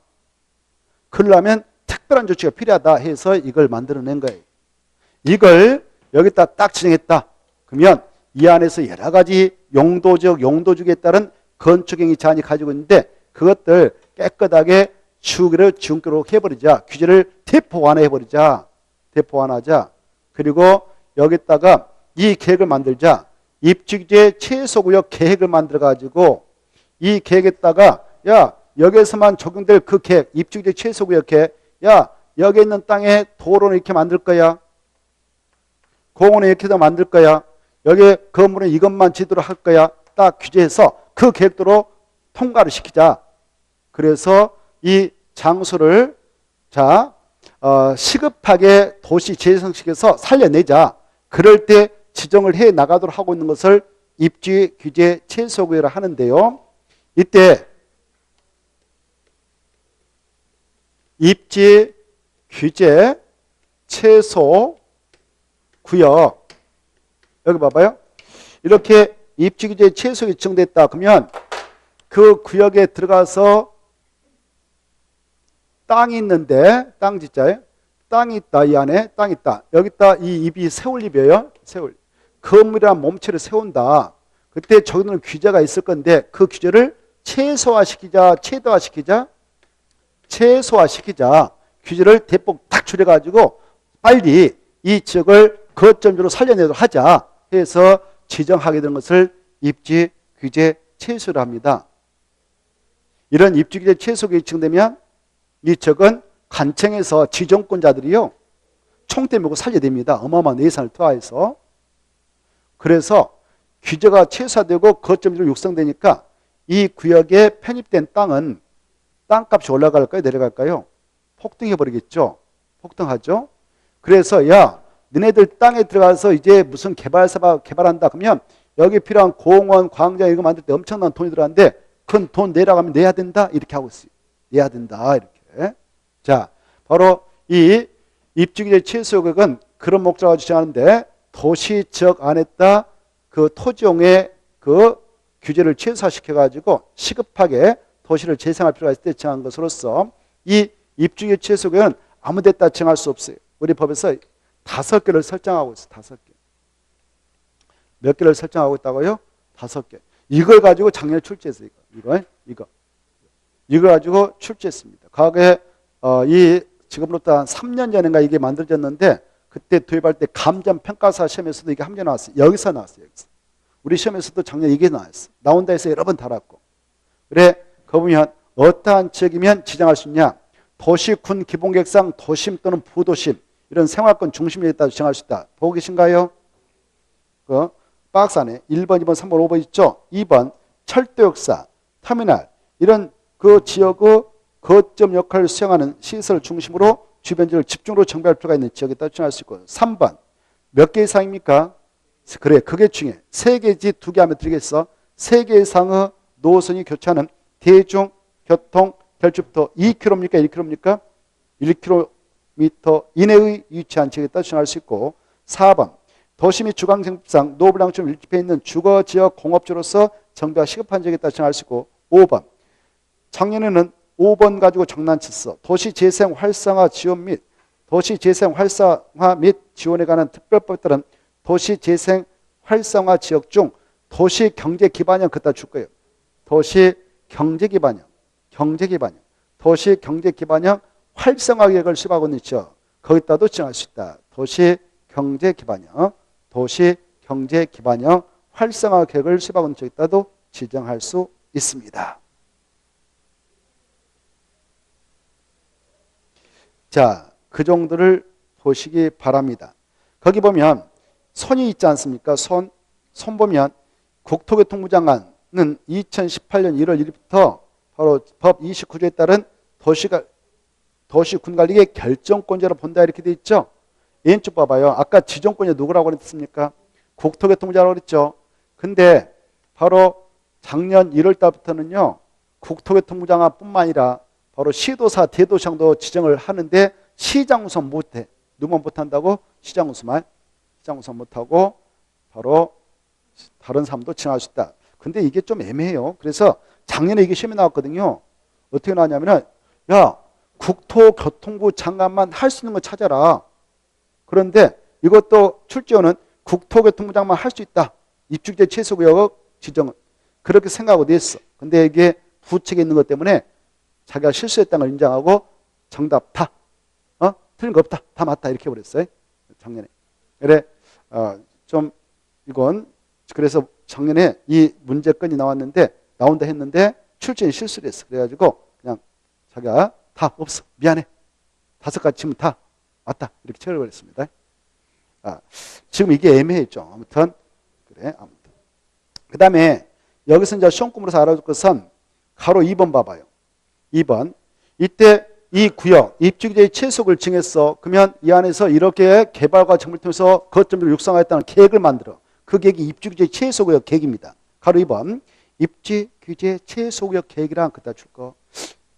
그러려면 특별한 조치가 필요하다 해서 이걸 만들어낸 거예요. 이걸 여기다 딱 지정했다. 그러면 이 안에서 여러 가지 용도주기에 따른 건축행위 제한이 가지고 있는데 그것들 깨끗하게 지우기를 지원교로 해버리자. 규제를 대폭 완화해버리자. 대폭 완화하자. 그리고 여기다가 이 계획을 만들자. 입지규제 최소구역 계획을 만들어가지고 이 계획에다가 야 여기에서만 적용될 그 계획 입지규제 최소구역 계획 야 여기 있는 땅에 도로는 이렇게 만들 거야. 공원은 이렇게 더 만들 거야. 여기 건물은 이것만 지도로 할 거야. 딱 규제해서 그 계획대로 통과를 시키자. 그래서 이 장소를 시급하게 도시 재생시켜서 살려내자. 그럴 때 지정을 해 나가도록 하고 있는 것을 입지 규제 최소구역이라 하는데요. 이때 입지 규제 최소 구역 여기 봐봐요. 이렇게 입지 규제 최소가 지정됐다. 그러면 그 구역에 들어가서 땅이 있는데 땅 짓자에 땅이 있다. 이 안에 땅이 있다. 여기다 이 입이 세울입이에요. 세울. 건물이란 몸체를 세운다. 그때 적용되는 규제가 있을 건데 그 규제를 최소화시키자. 최대화시키자. 최소화시키자. 규제를 대폭 딱 줄여가지고 빨리 이 지역을 거점적으로 살려내도록 하자 해서 지정하게 된 것을 입지 규제 최소를 합니다. 이런 입지 규제 최소가 지정되면 이 지역은 관청에서 지정권자들이요 총대 메고 살려냅니다. 어마어마한 예산을 투하해서. 그래서 규제가 최소화되고 거점적으로 육성되니까 이 구역에 편입된 땅은 땅값이 올라갈까요? 내려갈까요? 폭등해버리겠죠. 폭등하죠. 그래서 야 너네들 땅에 들어가서 이제 무슨 개발사업 개발한다 그러면 여기 필요한 공원, 광장 이거 만들 때 엄청난 돈이 들어가는데 큰 돈 내라고 하면 내야 된다 이렇게 하고 있어요. 내야 된다 이렇게. 자 바로 이 입지규제 최소구역은 그런 목적을 지정하는데 도시 지역 안에다 그 토지용의 그 규제를 최소화시켜 가지고 시급하게 도시를 재생할 필요가 있을 때 지정한 것으로서 이 입주규제 최소구역은 아무 데다 정할 수 없어요. 우리 법에서 5개를 설정하고 있어요. 5개. 몇 개를 설정하고 있다고요? 5개. 이걸 가지고 작년에 출제했어요. 이걸 가지고 출제했습니다. 과거에 지금부터 한 3년 전인가 이게 만들어졌는데 그때 도입할 때 감정평가사 시험에서도 이게 함께 나왔어요. 여기서 나왔어요. 여기서. 우리 시험에서도 작년 이게 나왔어요. 나온다 해서 여러 번 달았고. 그래, 거 보면 어떠한 지역이면 지정할 수 있냐? 도시, 군, 기본계획상 도심 또는 부도심 이런 생활권 중심지에 따라 지정할 수 있다. 보고 계신가요? 그 박스 안에 1번, 2번, 3번, 5번 있죠? 2번 철도역사, 터미널 이런 그 지역의 거점 역할을 수행하는 시설 중심으로 주변 지역을 집중으로 정비할 필요가 있는 지역에 따라 지정할 수 있고 3번 몇 개 이상입니까? 그래, 그게 중요해. 3개지 2개 하면 되겠어. 3개 이상의 노선이 교차하는 대중 교통 결집도 2km입니까? 1km입니까? 1km 이내의 위치한 지역에 따라 지정할 수 있고 4번 도시 및 주거정책상 노블랑처럼 밀집해 있는 주거지역 공업지로서 정비가 시급한 지역에 따라 지정할 수 있고 5번 작년에는 5번 가지고 장난쳤어. 도시재생 활성화 지원 및 도시재생 활성화 및 지원에 관한 특별법에 따른 도시재생 활성화 지역 중 도시경제기반형 그따 줄 거예요. 도시경제기반형 도시경제기반형 활성화 계획을 수립하고 있는 지역 거기다도 지정할 수 있다. 도시경제기반형 활성화 계획을 수립하고 있는 지역에다도 지정할 수 있습니다. 자, 그 정도를 보시기 바랍니다. 거기 보면 손이 있지 않습니까? 손 보면 국토교통부 장관은 2018년 1월 1일부터 바로 법 29조에 따른 도시군관리의 결정권자로 본다 이렇게 돼 있죠. 왼쪽 봐봐요. 아까 지정권자 누구라고 그랬습니까? 국토교통부라고 그랬죠. 근데 바로 작년 1월 달부터는요. 국토교통부 장관뿐만 아니라 바로 시도사, 대도시장도 지정을 하는데 시장 우선 못해. 누구만 못한다고? 시장 우선만. 시장 우선 못하고 바로 다른 사람도 지정할 수 있다. 근데 이게 좀 애매해요. 그래서 작년에 이게 시험에 나왔거든요. 어떻게 나왔냐면은 야 국토교통부 장관만 할 수 있는 거 찾아라. 그런데 이것도 출제원은 국토교통부 장관만 할 수 있다. 입주규제 최소구역 지정은. 그렇게 생각하고 냈어. 근데 이게 부책에 있는 것 때문에 자기가 실수했다는 걸 인정하고 정답 다. 틀린 거 없다. 다 맞다. 이렇게 해버렸어요. 작년에. 그래, 좀 이건 그래서 작년에 이 문제건이 나온다 했는데 출제는 실수를 했어. 그래가지고 그냥 자기가 다 없어. 미안해. 5가지 치면 다 맞다. 이렇게 채워버렸습니다. 지금 이게 애매했죠. 아무튼 그래. 그 다음에 여기서 이제 시험금으로서 알아둘 것은 가로 2번 봐봐요. 2번. 이때 이 구역, 입주규제의 최소를 정했어. 그러면 이 안에서 이렇게 개발과 정비를 통해서 거점을 육성하겠다는 계획을 만들어. 그 계획이 입주규제 최소구역 계획입니다. 가로 2번. 입주규제 최소구역 계획이랑 그따 줄 거.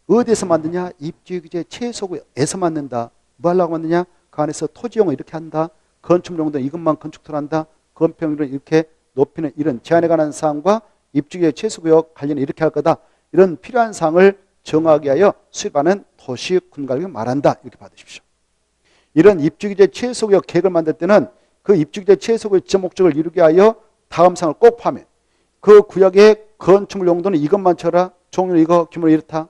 어디에서 만드냐? 입주규제 최소구역에서 만든다. 뭐 하려고 만드냐? 그 안에서 토지용을 이렇게 한다. 건축용도는 이것만 건축토를 한다. 건평률을 이렇게 높이는 이런 제한에 관한 사항과 입주규제 최소구역 관련해 이렇게 할 거다. 이런 필요한 사항을 정하기 위하여 수립하는 도시군관리를 말한다. 이렇게 받으십시오. 이런 입주규제 최소구역 계획을 만들 때는 그 입주규제 최소구역 지정 목적을 이루기 위하여 다음 사항을 꼭 포함해. 그 구역의 건축물 용도는 이것만 쳐라. 종류 이거, 규모는 이렇다.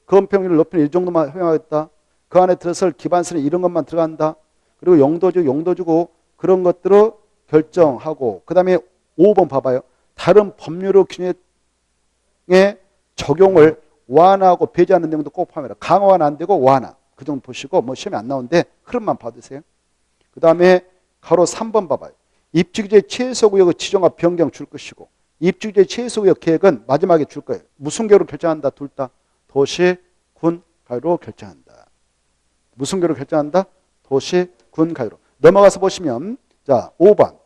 건평률을 높이는 이 정도만 허용하겠다. 그 안에 들어설 기반설은 이런 것만 들어간다. 그리고 용도 주고 그런 것들을 결정하고 그 다음에 5번 봐봐요. 다른 법률의 균형의 적용을 완화하고 배제하는 내용도 꼭 포함해라. 강화는 안 되고 완화. 그 정도 보시고 뭐 시험에 안 나오는데 흐름만 봐두세요. 그 다음에 가로 3번 봐봐요. 입주규제 최소구역의 지정과 변경 줄 것이고 입주규제 최소구역 계획은 마지막에 줄 거예요. 무슨 계획으로 결정한다? 둘 다. 도시, 군, 가로 결정한다. 무슨 계획으로 결정한다? 도시, 군, 가로. 넘어가서 보시면 자 5번.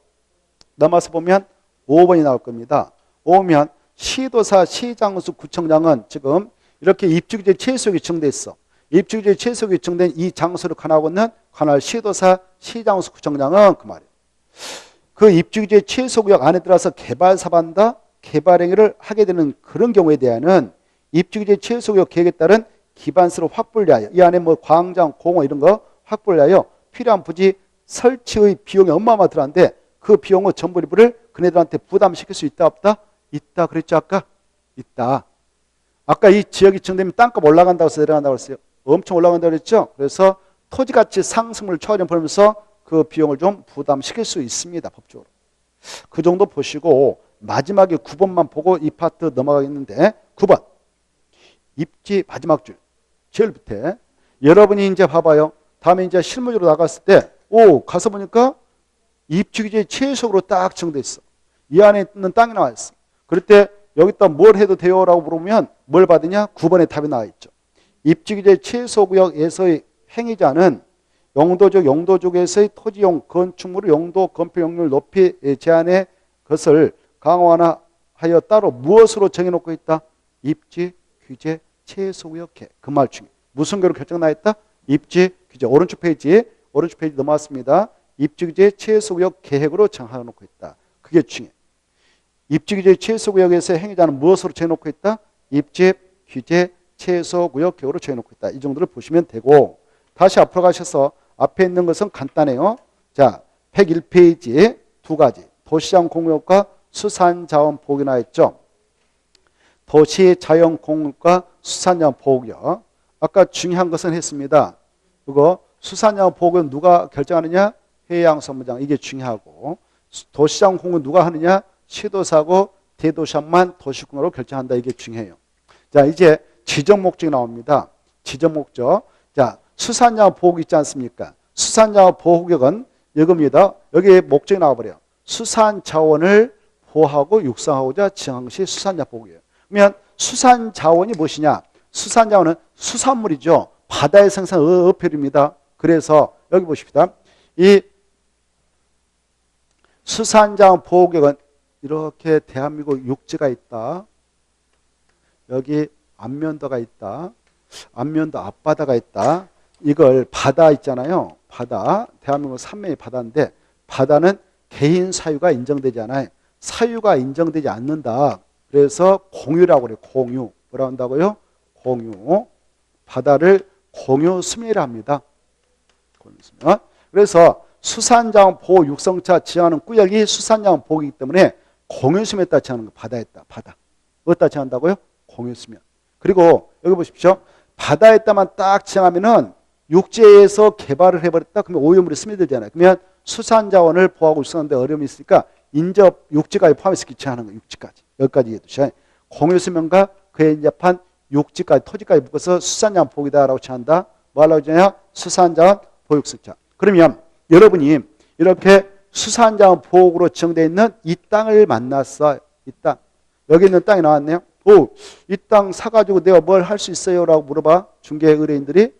넘어가서 보면 5번이 나올 겁니다. 5면 시도사, 시장수, 구청장은 지금 이렇게 입주규제 최소구역이 정돼 있어. 입주규제 최소구역이 정된 이 장소를 관할하고 있는 관할 시도사, 시장수, 구청장은 그 말이에요. 그 입주규제 최소구역 안에 들어서 개발 사업한다, 개발 행위를 하게 되는 그런 경우에 대한은 입주규제 최소구역 계획에 따른 기반시설을 확보를 위하여 이 안에 뭐 광장, 공원 이런 거 확보를 위하여 필요한 부지 설치의 비용이 어마어마하게 들어가는데 그 비용을 전부 일부를 그네들한테 부담시킬 수 있다 없다? 있다 그랬죠 아까? 있다. 아까 이 지역이 증되면 땅값 올라간다고 해서 내려간다고 했어요. 엄청 올라간다고 그랬죠. 그래서 토지가치 상승률 초과점 보면서 그 비용을 좀 부담시킬 수 있습니다. 법적으로. 그 정도 보시고 마지막에 9번만 보고 이 파트 넘어가겠는데 9번 입지 마지막 줄 제일 밑에 여러분이 이제 봐봐요. 다음에 이제 실무적으로 나갔을 때 가서 보니까 입지규제 최소로 딱 정돼 있어. 이 안에 있는 땅이 나와 있어. 그럴 때 여기다 뭘 해도 돼요? 라고 물으면 뭘 받으냐? 9번에 답이 나와 있죠. 입지규제 최소구역에서의 행위자는 용도족에서의 토지용 건축물의 용도 건폐용률 높이 제한의 것을 강화하여 따로 무엇으로 정해놓고 있다? 입지규제 최소구역계. 그 말 중에 무슨 거로 결정 나 있다? 입지규제 오른쪽 페이지 넘어왔습니다. 입지규제 최소구역 계획으로 정해놓고 있다. 그게 중요해. 입지규제 최소구역에서 행위자는 무엇으로 정해놓고 있다? 입지규제 최소구역 계획으로 정해놓고 있다. 이 정도를 보시면 되고 다시 앞으로 가셔서 앞에 있는 것은 간단해요. 자, 101페이지 두 가지. 도시장 공유과 수산자원 보호구역 나와 있죠. 도시자연 공유과 수산자원 보호구역. 아까 중요한 것은 했습니다. 그거 수산자원 보호구역 누가 결정하느냐? 해양선무장. 이게 중요하고 도시장 공유 누가 하느냐? 시도사고 대도시장만 도시공유로 결정한다. 이게 중요해요. 자, 이제 지정 목적이 나옵니다. 지정 목적. 자, 수산자원 보호구역 있지 않습니까? 수산자원 보호구역은 이겁니다. 여기 목적이 나와버려요. 수산자원을 보호하고 육성하고자 지정한 것이 수산자원 보호구역. 그러면 수산자원이 무엇이냐? 수산자원은 수산물이죠. 바다에 생산한 어패류입니다. 그래서 여기 보십시다. 이 수산자원 보호구역은 이렇게 대한민국 육지가 있다. 여기 안면도가 있다. 안면도 앞바다가 있다. 이걸 바다 있잖아요. 바다. 대한민국 삼면이 바다인데 바다는 개인 사유가 인정되지 않아요. 사유가 인정되지 않는다. 그래서 공유라고 그래요. 공유. 뭐라 한다고요? 공유. 바다를 공유 수면이라 합니다. 공유 수면. 그래서 수산자원 보호 육성차 지정하는 구역이 수산자원 보호이기 때문에 공유수면에 따라 지정하는 거 바다에 따라 바다. 어디다 지정한다고요? 공유수면. 그리고 여기 보십시오. 바다에 따만 딱 지정하면은 육지에서 개발을 해버렸다. 그러면 오염물이 스며들잖아요. 그러면 수산자원을 보호하고 육성하는데 어려움이 있으니까 인접 육지까지 포함해서 기체하는 거예요. 육지까지. 여기까지 이해해두셔야 공유수면과 그에 인접한 육지까지 토지까지 묶어서 수산자원 보호이다라고 지정한다. 뭐 하려고 지정해요? 수산자원 보호육성차. 그러면 여러분이 이렇게 수산자원 보호구로 지정되어 있는 이 땅을 만났어. 이 땅. 여기 있는 땅이 나왔네요. 이 땅 사가지고 내가 뭘 할 수 있어요? 라고 물어봐. 중개 의뢰인들이.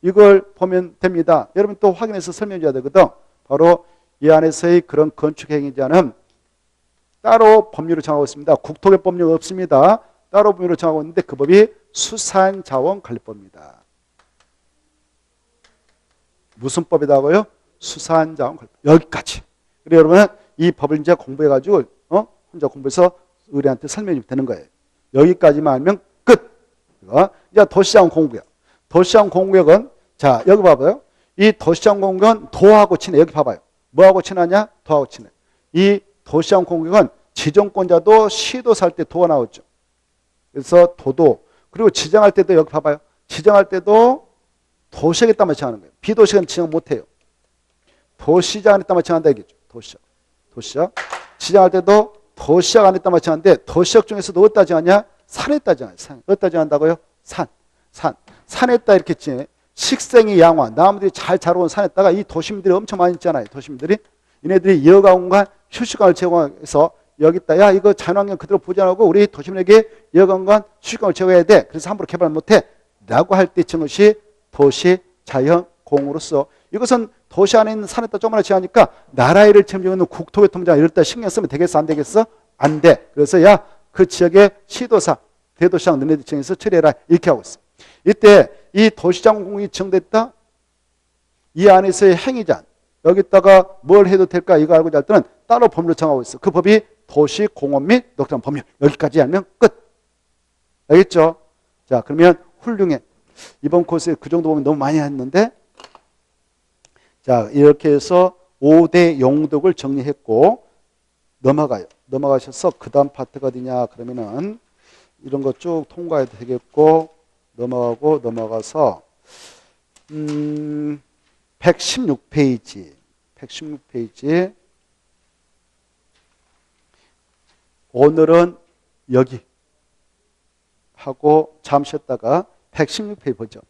이걸 보면 됩니다. 여러분 또 확인해서 설명해 줘야 되거든. 바로 이 안에서의 그런 건축 행위자는 따로 법률을 정하고 있습니다. 국토개 법률 없습니다. 따로 법률을 정하고 있는데 그 법이 수산자원관리법입니다. 무슨 법이라고요? 수산자원관리법. 여기까지. 그래서 여러분은 이 법을 이제 공부해가지고 혼자 공부해서 의뢰한테 설명이 되는 거예요. 여기까지만 알면 끝. 이제 도시자원 공구역. 도시자원 공구역은 자 여기 봐봐요. 이 도시자원 공구역은 도하고 친해. 여기 봐봐요. 뭐하고 친하냐? 도하고 친해. 이 도시자원 공구역은 지정권자도 시도 살 때 도가 나오죠. 그래서 도도 그리고 지정할 때도 여기 봐봐요. 지정할 때도 도시역에 따라 지정하는 거예요. 비도시역은 지정 못해요. 도시장 안에 따라 지정한다 얘기죠. 도시역. 지정할 때도 도시역 안에 따라 지정하는데 도시역 중에서도 어디다 지정하냐? 산에 따라 지정해요. 산. 어디다 지정한다고요? 산에다 이렇게 지정해. 식생이 양화, 나무들이 잘 자라온 산에다가 이 도시민들이 엄청 많이 있잖아요. 도시민들이. 얘네들이 여가공간, 휴식공간을 제공해서 여기다 야 이거 자연환경 그대로 보존하고 우리 도시민에게 여가공간, 휴식공간을 제공해야 돼. 그래서 함부로 개발 못해. 라고 할 때 지은 것이 도시자연공으로서 이것은 도시 안에 있는 산에다 조금만 지하니까 나라의 일을 책임지는 국토교통부장 이럴 때 신경 쓰면 되겠어? 안 되겠어? 안 돼. 그래서 야 그 지역의 시도사, 대도시장 너네들 지정해서 처리해라. 이렇게 하고 있어. 이때 이 도시장 공이 지정됐다. 이 안에서의 행위자 여기다가 뭘 해도 될까 이거 알고자 할 때는 따로 법률을 정하고 있어. 그 법이 도시공원 및 녹장 법률. 여기까지 알면 끝. 알겠죠? 자 그러면 훌륭해. 이번 코스에 그 정도 보면 너무 많이 했는데, 자, 이렇게 해서 5대 용독을 정리했고, 넘어가요. 넘어가셔서 그 다음 파트가 어디냐? 그러면은 이런 거 쭉 통과해도 되겠고, 넘어가고, 넘어가서, 116페이지. 116페이지. 오늘은 여기 하고 잠시 쉬었다가 116페이지 보죠.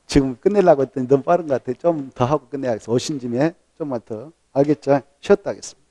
지금 끝내려고 했더니 너무 빠른 것 같아요. 좀 더 하고 끝내야겠어. 오신 짐에 좀만 더. 알겠죠? 쉬었다 하겠습니다.